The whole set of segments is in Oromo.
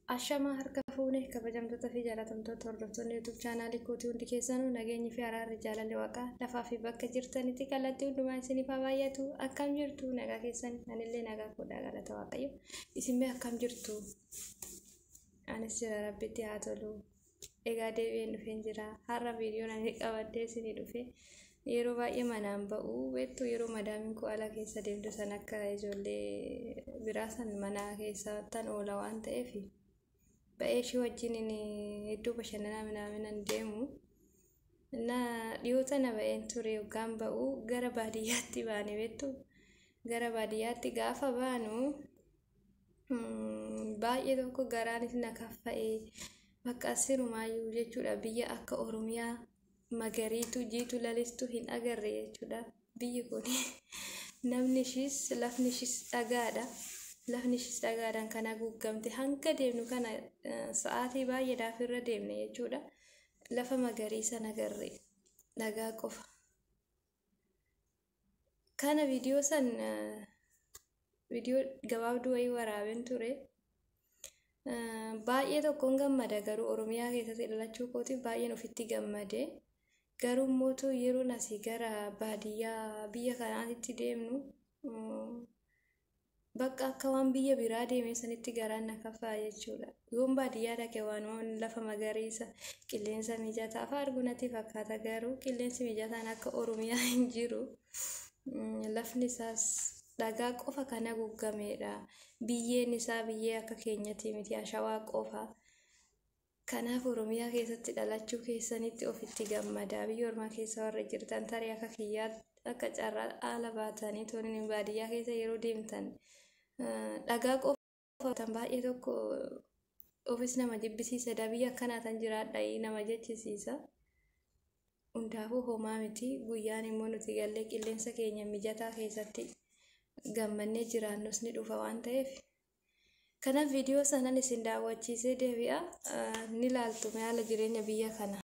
Ashama harka fuune kabajamtoota fi jaalatamtoota hordoftoonni YouTube chaanaalii kootii hundi keessanuu nageenyi fi araarri jaalalli waaqaa lafaa fi bakka jirtanitti kallattii hundumaa isiniif haa baay'atu. Akkam jirtu nagaa keessan? Anillee nagaa koodhaa galata waaqayyo. Isinbee akkam jirtu? Anis jira rabbitti haa tolu. Egaa deebi'een dhufeen jira. Har'a viidiyoon ani qabadhee isinii dhufe. Yeroo baay'ee manaan ba'u weettu yeroo madaamiin koo ala keessa deemtu san akka ijoollee biraa san mana keessa tan oola waan ta'eef ba'ee ishee wajjin iddoo bashannanaa minaaminaan deemu na dhiyoota na ba'een ture yookaan ba'u gara baadiyyaatti baane weettu gara baadiyyaatti gaafa baanu baay'ee tokko garaanis na kaffa'ee bakka asirumaayyuu jechuudha. Biyya akka Oromiyaa magariitu jiitu lalistu hin agarre jechuudha. Biyyi kun namni ishis lafni ishis dhagaadha. Lafni ishis dhagaadhaan kan haguugamte hanga deemnu kana sa'aatii baay'eedhaaf irra deemne jechuudha. Lafa magariisa nagarre dhagaa qofa. Kana viidiyoo gabaabduu wayii waraabeen ture. Baay'ee tokkoon gammada garuu Oromiyaa keessatti dhalachuu kootiif baay'een ofitti gammade. Garuu mootu yeroo asii gara baadiyyaa biyya kanaatti deemnu bakka akka waan biyya biraa deemee sanitti garaan na kaffaa jechuudha. Yoon baadiyyaa dhaqe waan lafa magariisa qilleensa mijataa fa'aa argu natti fakkaata garuu qilleensi mijataan akka Oromiyaa hin jiru. Lafni isaas dhagaa qofa kan haguugamedha. Biyyeen isaa biyyee akka keenyatti miti ashawaa qofa. Kanaaf Oromiyaa keessatti dhalachuu keessanitti ofitti gammada. Biyya ormaa keessa warra jirtan tarii akka kiyyaa akka carraa haala baatanii tooniin baadiyyaa keessa yeroo deemtan dhagaa qofa baay'ee tokko ofis nama jibbisiisa. Biyya akkanaa tan jiraadha nama jechisiisa. Hundaafuu homaa miti. Guyyaan immoo nuti gallee qilleensa keenya mijataa keessatti gammannee jiraannus ni dhufa waan ta'eef. Kanaaf viidiyoo sanan isin daawwachiisee deebi'a ni ilaaltu haala jireenya biyya kana.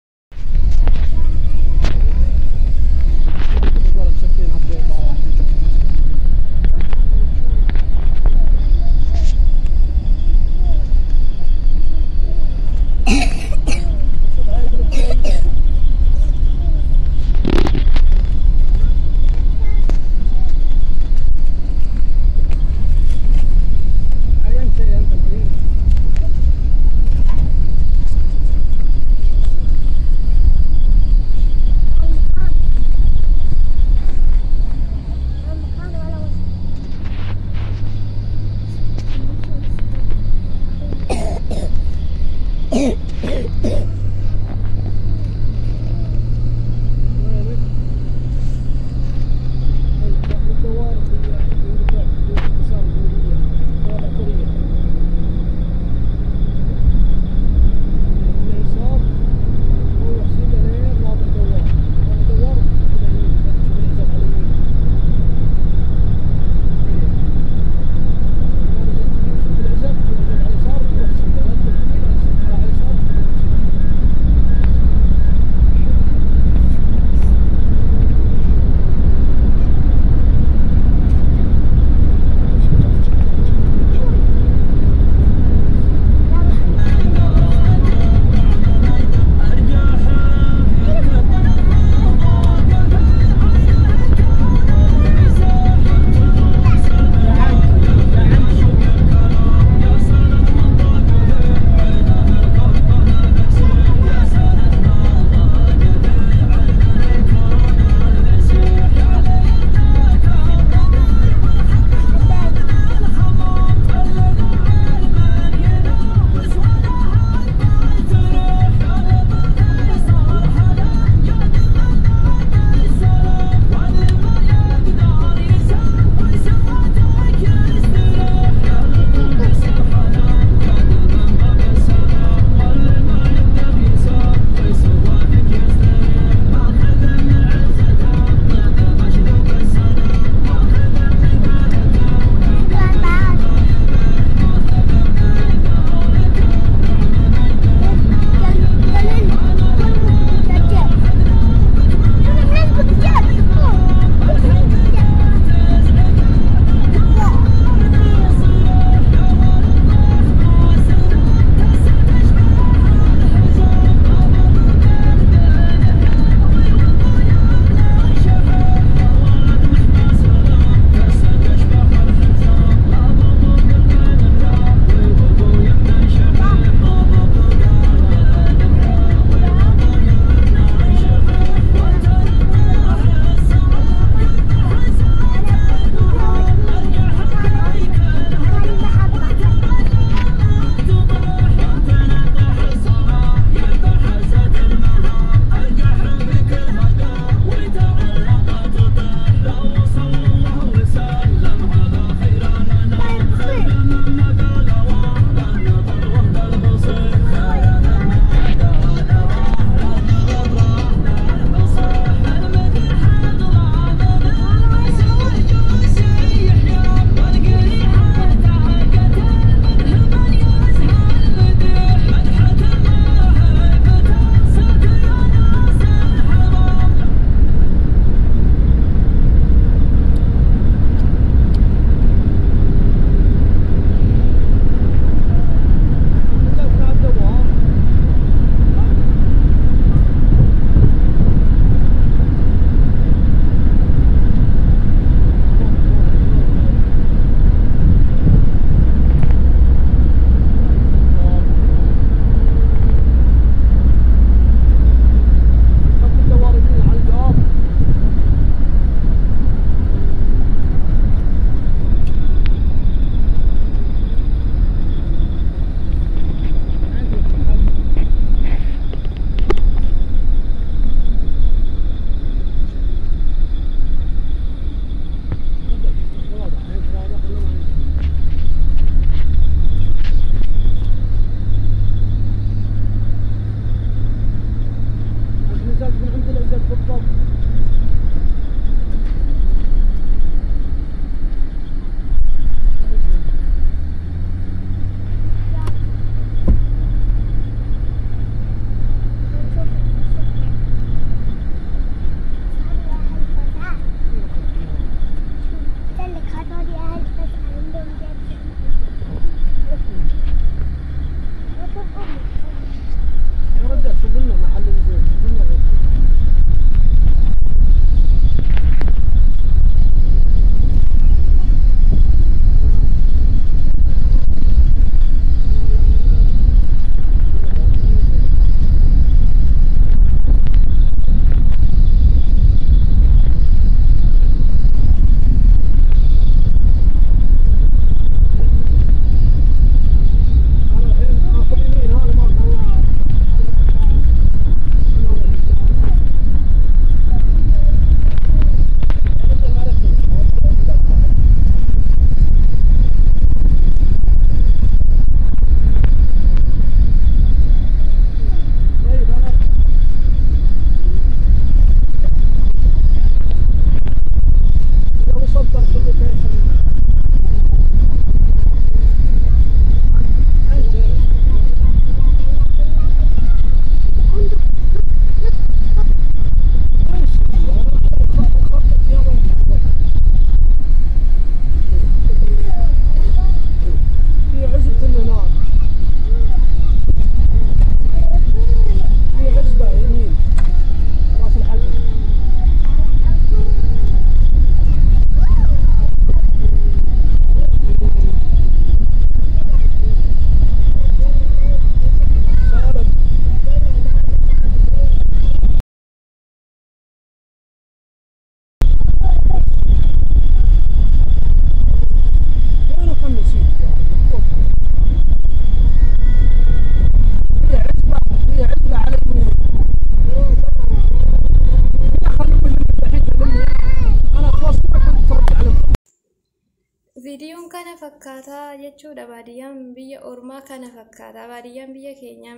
kana fakkaataa jechuudha. Baadiyyaan biyya ormaa kana fakkaata. Baadiyyaan biyya keenya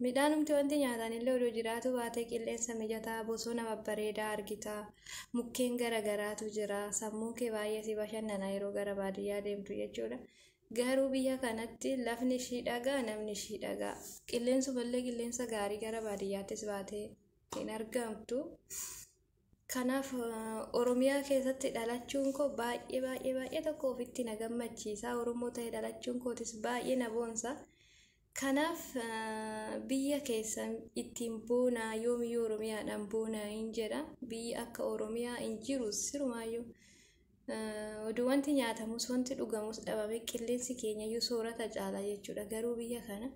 midhaanumti wanti nyaatan illee odoo jiraatu baatee qilleensa mijataa bosona babbareedaa argita. Mukkeen garagaraatu jira. Sammuun kee baay'ee si bashannana yeroo gara baadiyyaa deemtu jechuudha. Garuu biyya kanatti lafni ishii dhagaa, namni ishii dhagaa. Qilleensumallee qilleensa gaarii gara baadiyyaattis baatee hin argamtu. Kanaaf Oromiyaa keessatti dhalachuun koo baay'ee tokko ofitti na gammachiisa. Oromoo ta'ee dhalachuun kootis baay'ee na boonsa. Kanaaf biyya keessan ittiin boonaa yoomiyyuu Oromiyaadhaan boonaa hin jedha. Biyyi akka Oromiyaa hin jiru sirumaayyuu. Oduu wanti nyaatamus wanti dhugamus dhabame qilleensi keenyayyuu soorata caala jechuudha. Garuu biyya kana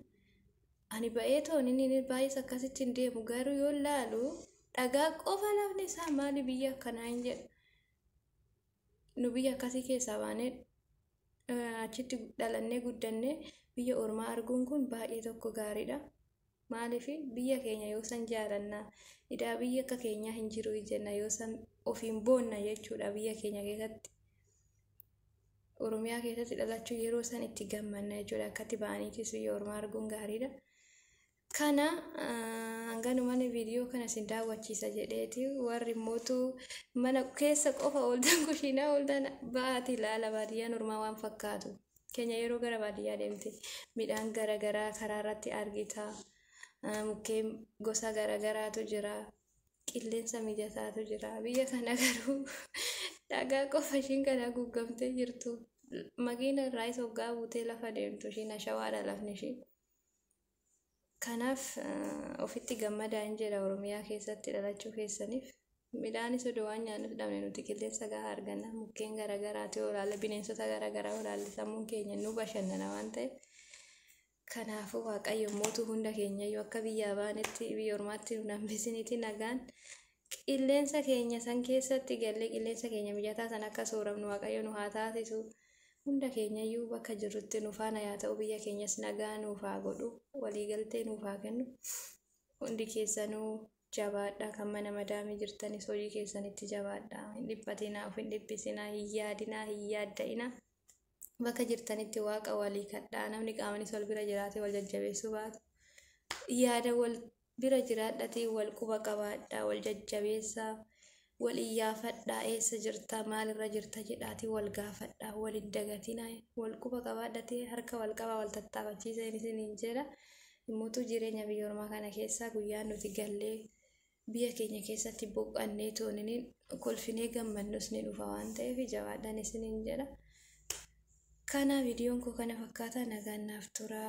ani ba'ee toon inni baay'is akkasitti hin deemu. Garuu yoo laalu dhagaa qofa lafni isaa maali biyya akkanaa hin jedhu. Nu biyya akkasii keessaa baanee achitti dhalannee guddannee biyya ormaa arguun kun baay'ee tokko gaariidha. Maaliif biyya keenya yoo san jaalannaa idaa biyya akka keenyaa hin jiru jenna yoo san ofiin boonna jechuudha. Biyya keenya keessatti Oromiyaa keessatti dhalachuu yeroo san itti gammanna jechuudha. Akkatti ba'aniitis biyya ormaa arguun gaariidha. Kana hanganumana viidiyoo kana sin daawwachiisa jedheeti warri mootuu mana keessa qofa ooltan kushiinaa ooltan baati ilaala. Baadiyyaan ormaa waan fakkaatu keenya yeroo gara baadiyyaa deemte midhaan garagaraa karaa irratti argita. Mukkeen gosa garagaraatu jira. Qilleensa mijataatu jira. Biyya kana garuu dhagaa qofa ishiin kana haguugamtee jirtu. Makiina irraayis hoggaa buutee lafa deemtu ishiin ashawaadha lafni ishii. Kanaaf ofitti gammadaa hin jedha Oromiyaa keessatti dhalachuu keessaniif. Midhaanis odoo waan nyaannuuf dhabne nuti qilleensa gahaa arganna. Mukkeen garagaraati olaalla bineensota garagaraa olaalli sammuun keenya nu bashannana waan ta'eef. Kanaafuu Waaqayyo mootuu hunda keenyayyuu akka biyyaa baanetti biyya ormaatti nu hambisiniiti nagaan qilleensa keenya san keessatti gallee qilleensa keenya mijataa san akka sooramnu Waaqayyo nu haa taasisu. Hunda keenyayyuu bakka jirrutti nu faana yaa ta'u biyya keenyas nagaa nuuf haa godhu. Waliigaltee nuuf haa kennu. Hundi keessanuu jabaadhaa. Kan mana madaamii jirtanis hojii keessanitti jabaadhaa. Hin dhiphatinaa, of hin dhiphisinaa, hin yaadinaa, hin yaadda'inaa. Bakka jirtanitti Waaqa walii kadhaa. Namni qaamanis wal bira jiraatee wal jajjabeessuu baatu. Yaada wal bira jiraadhatii wal quba qabaadhaa. Wal jajjabeessaa. Wal iyyaafadhaa. Eessa jirta maalirra jirta jedhaatii wal gaafadhaa. Wal hin dagatinaa. Wal quba qabaadhatii harka wal qabaa wal tattaafachiisa isiniin jedha. Mootuu jireenya biyya ormaa kana keessaa guyyaan nuti gallee biyya keenya keessatti boqannee tooniniin kolfinee gammannus ni dhufa waan ta'eef jabaadhaan isiniin jedha. Kana viidiyoon koo kana fakkaata nagaan naaf tura.